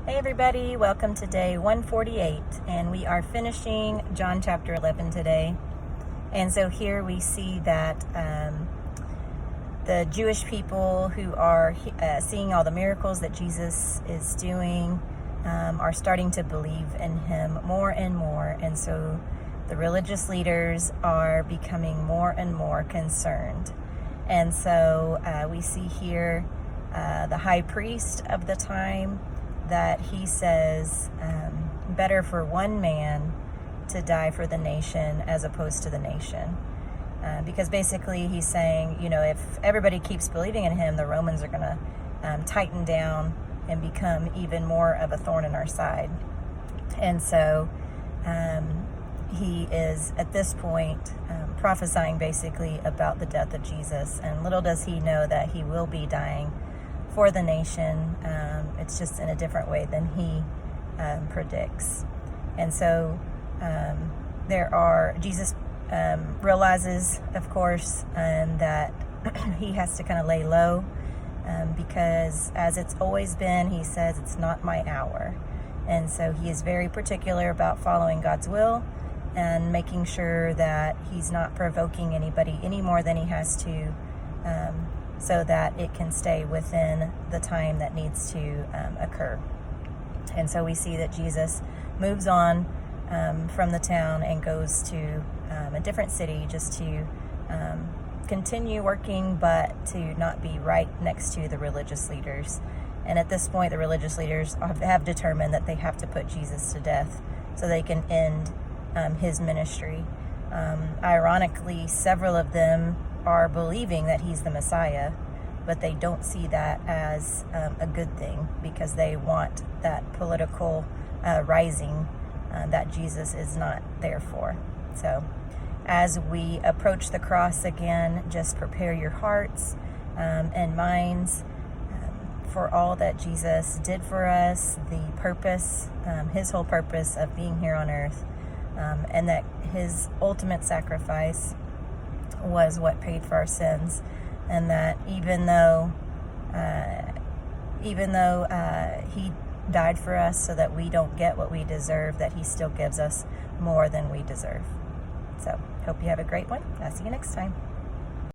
Hey everybody, welcome to day 148, and we are finishing John chapter 11 today. And so here we see that the Jewish people who are seeing all the miracles that Jesus is doing are starting to believe in him more and more. And so the religious leaders are becoming more and more concerned. And so we see here the high priest of the time, that he says better for one man to die for the nation as opposed to the nation. Because basically he's saying, if everybody keeps believing in him, the Romans are going to tighten down and become even more of a thorn in our side. And so he is at this point prophesying basically about the death of Jesus. And little does he know that he will be dying for the nation. It's just in a different way than he predicts. And so Jesus realizes, of course, that he has to kind of lay low because as it's always been, he says, it's not my hour. And so he is very particular about following God's will and making sure that he's not provoking anybody any more than he has to, so that it can stay within the time that needs to occur. And so we see that Jesus moves on from the town and goes to a different city just to continue working, but to not be right next to the religious leaders. And at this point, the religious leaders have determined that they have to put Jesus to death so they can end his ministry. Ironically, several of them are believing that he's the Messiah, but they don't see that as a good thing because they want that political rising that Jesus is not there for. So as we approach the cross again, just prepare your hearts and minds for all that Jesus did for us, the purpose, his whole purpose of being here on earth, and that his ultimate sacrifice was what paid for our sins, and that even though he died for us so that we don't get what we deserve, that he still gives us more than we deserve. So hope you have a great one. I'll see you next time.